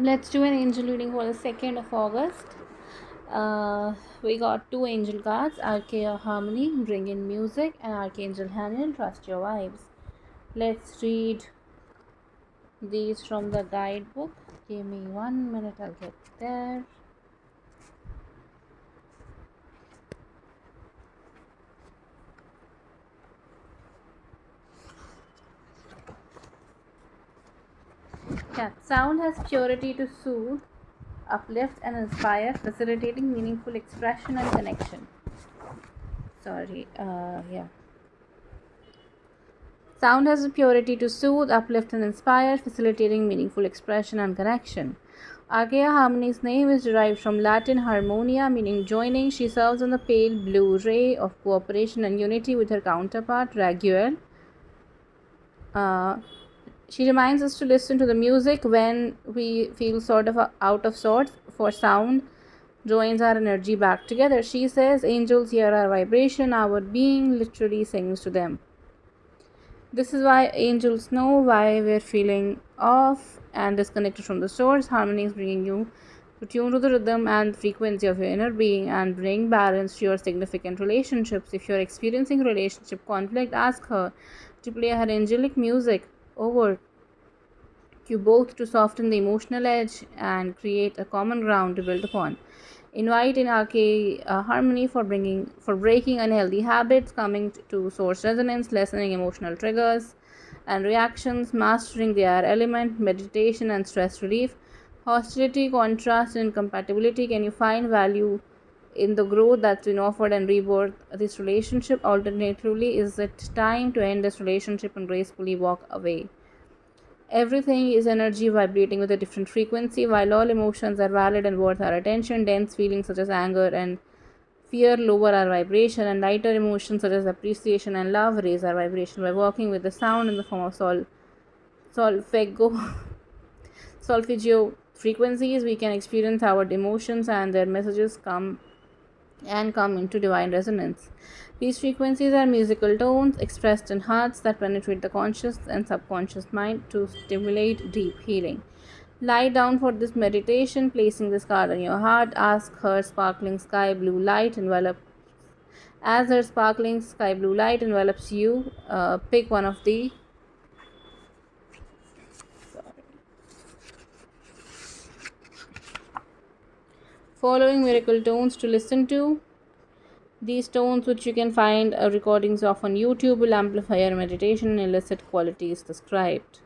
Let's do an angel reading for the 2nd of August. We got two angel cards, Archaea Harmony, Bring in Music, and Archangel Haniel, Trust Your Vibes. Let's read these from the guidebook. Give me 1 minute, I'll get there. Yeah, sound has purity to soothe, uplift, and inspire, facilitating meaningful expression and connection. Sound has the purity to soothe, uplift, and inspire, facilitating meaningful expression and connection. Archaea Harmony's name is derived from Latin harmonia, meaning joining. She serves on the pale blue ray of cooperation and unity with her counterpart, Raguel. She reminds us to listen to the music when we feel sort of out of sorts, for sound joins our energy back together. She says, angels hear our vibration, our being literally sings to them. This is why angels know why we're feeling off and disconnected from the source. Harmony is bringing you to tune to the rhythm and frequency of your inner being and bring balance to your significant relationships. If you're experiencing relationship conflict, ask her to play her angelic music over you both to soften the emotional edge and create a common ground to build upon. Invite in Archaea Harmony for breaking unhealthy habits, coming to source resonance, lessening emotional triggers and reactions, mastering the air element, meditation and stress relief, hostility, contrast, and compatibility. Can you find value in the growth that's been offered and rebirth this relationship? Alternatively, is it time to end this relationship and gracefully walk away? Everything is energy vibrating with a different frequency. While all emotions are valid and worth our attention, dense feelings such as anger and fear lower our vibration, and lighter emotions such as appreciation and love raise our vibration. By working with the sound in the form of solfeggio, solfeggio frequencies, we can experience our emotions and their messages come into divine resonance. These frequencies are musical tones expressed in hearts that penetrate the conscious and subconscious mind to stimulate deep healing. Lie down for this meditation, placing this card on your heart. Ask her sparkling sky blue light envelop. As her sparkling sky blue light envelops you, pick one of the following miracle tones to listen to. These tones, which you can find recordings of on YouTube, will amplify your meditation and elicit qualities described.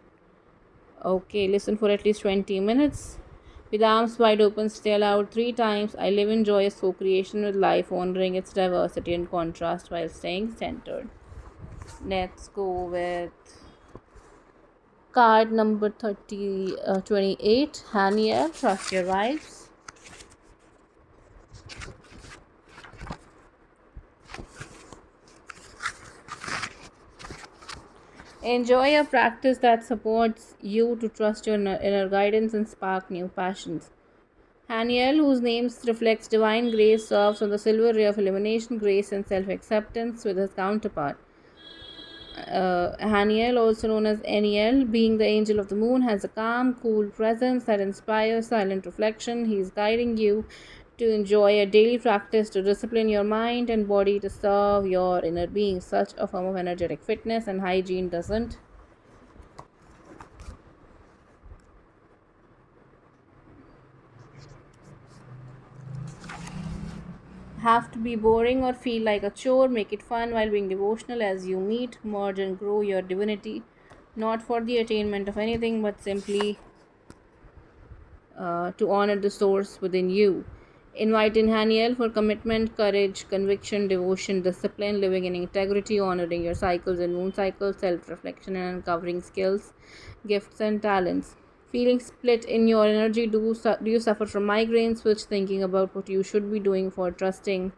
Okay, listen for at least 20 minutes. With arms wide open, stay aloud 3 times. I live in joyous co creation with life, honoring its diversity and contrast while staying centered. Let's go with card number 28, Haniel, Trust Your Vibes. Enjoy a practice that supports you to trust your inner guidance and spark new passions. Haniel, whose name reflects divine grace, serves on the silver ray of illumination, grace, and self acceptance with his counterpart. Haniel, also known as Eniel, being the angel of the moon, has a calm, cool presence that inspires silent reflection. He is guiding you to enjoy a daily practice to discipline your mind and body to serve your inner being. Such a form of energetic fitness and hygiene doesn't have to be boring or feel like a chore. Make it fun while being devotional as you meet, merge, and grow your divinity, not for the attainment of anything, but simply to honor the source within you. Invite in Haniel for commitment, courage, conviction, devotion, discipline, living in integrity, honoring your cycles and moon cycles, self reflection, and uncovering skills, gifts, and talents. Feeling split in your energy? Do you suffer from migraines? Switch thinking about what you should be doing for trusting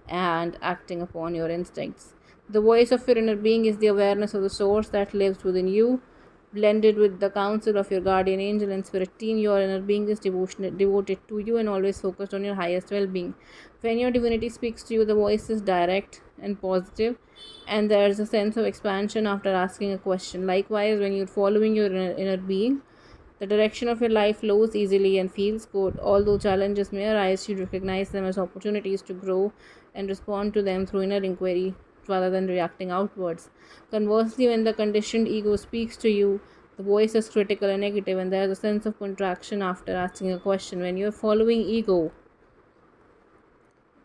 and acting upon your instincts. The voice of your inner being is the awareness of the source that lives within you. Blended with the counsel of your guardian angel and spirit team, your inner being is devoted to you and always focused on your highest well being. When your divinity speaks to you, the voice is direct and positive, and there is a sense of expansion after asking a question. Likewise, when you're following your inner being, The direction of your life flows easily and feels good. Although challenges may arise, you recognize them as opportunities to grow and respond to them through inner inquiry rather than reacting outwards. Conversely, when the conditioned ego speaks to you, the voice is critical and negative, and there is a sense of contraction after asking a question. When you're following ego,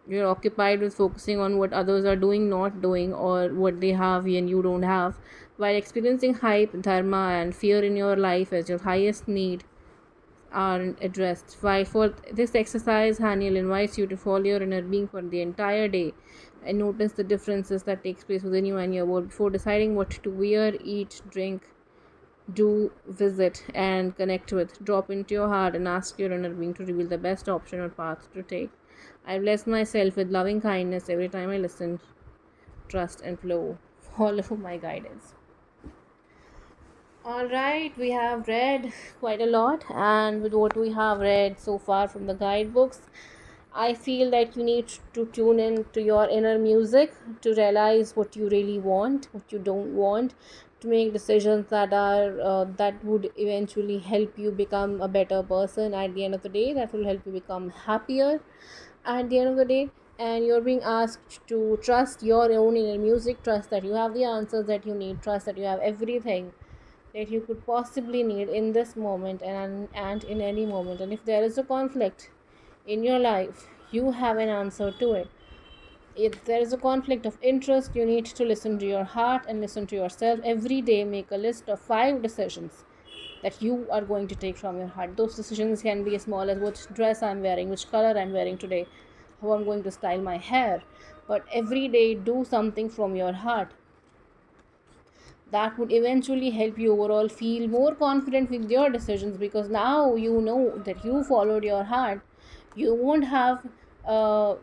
you're occupied with focusing on what others are doing, not doing, or what they have and you don't have, while experiencing hype, dharma, and fear in your life as your highest need aren't addressed. Why, for this exercise, Haniel invites you to follow your inner being for the entire day and notice the differences that takes place within you and your world before deciding what to wear, eat, drink, do, visit, and connect with. Drop into your heart and ask your inner being to reveal the best option or path to take. I bless myself with loving kindness every time I listen, trust, and flow. Follow my guidance. Alright, we have read quite a lot, and with what we have read so far from the guidebooks, I feel that you need to tune in to your inner music to realize what you really want, what you don't want, to make decisions that would eventually help you become a better person at the end of the day, that will help you become happier at the end of the day. And you're being asked to trust your own inner music, trust that you have the answers that you need, trust that you have everything that you could possibly need in this moment and in any moment. And if there is a conflict in your life, you have an answer to it. If there is a conflict of interest, you need to listen to your heart and listen to yourself. Every day, make a list of 5 decisions that you are going to take from your heart. Those decisions can be as small as which dress I'm wearing, which color I'm wearing today, how I'm going to style my hair. But every day, do something from your heart that would eventually help you overall feel more confident with your decisions, because now you know that you followed your heart. You won't have uh,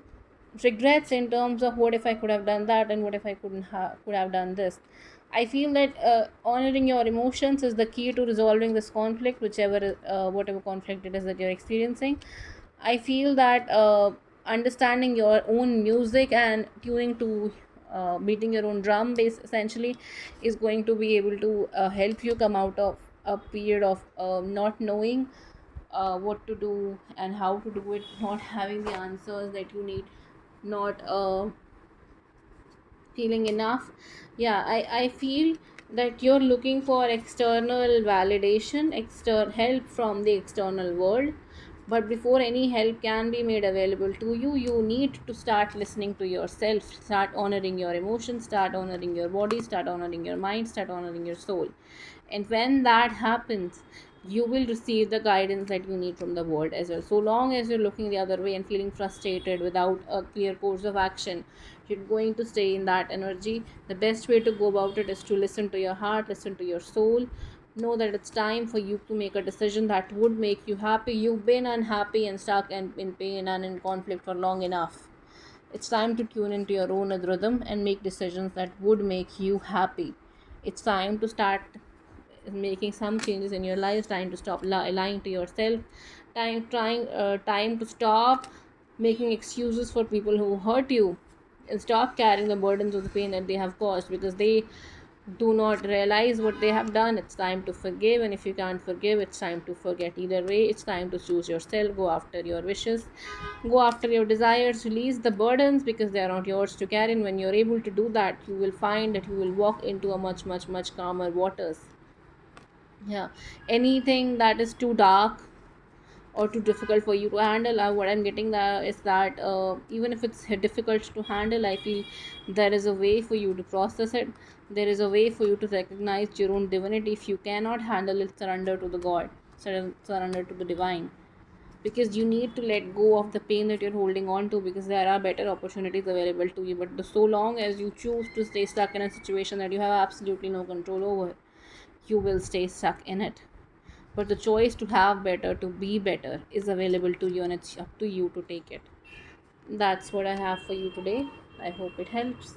regrets in terms of what if I could have done that and what if I could have done this. I feel that honoring your emotions is the key to resolving this conflict, whatever conflict it is that you're experiencing. I feel that understanding your own music and tuning to beating your own drum base essentially is going to be able to help you come out of a period of not knowing what to do and how to do it, not having the answers that you need, not feeling enough. Yeah, I feel that you're looking for external validation, external help from the external world. But before any help can be made available to you, you need to start listening to yourself, start honoring your emotions, start honoring your body, start honoring your mind, start honoring your soul. And when that happens, you will receive the guidance that you need from the world as well. So long as you're looking the other way and feeling frustrated without a clear course of action, you're going to stay in that energy. The best way to go about it is to listen to your heart, listen to your soul. Know that it's time for you to make a decision that would make you happy. You've been unhappy and stuck and in pain and in conflict for long enough. It's time to tune into your own rhythm and make decisions that would make you happy. It's time to start making some changes in your life. Time to stop lying to yourself. Time to stop making excuses for people who hurt you, and stop carrying the burdens of the pain that they have caused because they do not realize what they have done. It's time to forgive, and if you can't forgive, it's time to forget. Either way, it's time to choose yourself. Go after your wishes, go after your desires, release the burdens because they are not yours to carry. And when you're able to do that, you will find that you will walk into a much calmer waters. Yeah, anything that is too dark or too difficult for you to handle, what I'm getting there is that even if it's difficult to handle, I feel there is a way for you to process it. There is a way for you to recognize your own divinity. If you cannot handle it, surrender to the god, surrender to the divine, because you need to let go of the pain that you're holding on to, because there are better opportunities available to you. But so long as you choose to stay stuck in a situation that you have absolutely no control over, you will stay stuck in it. But the choice to have better, to be better, is available to you, and it's up to you to take it. That's what I have for you today. I hope it helps.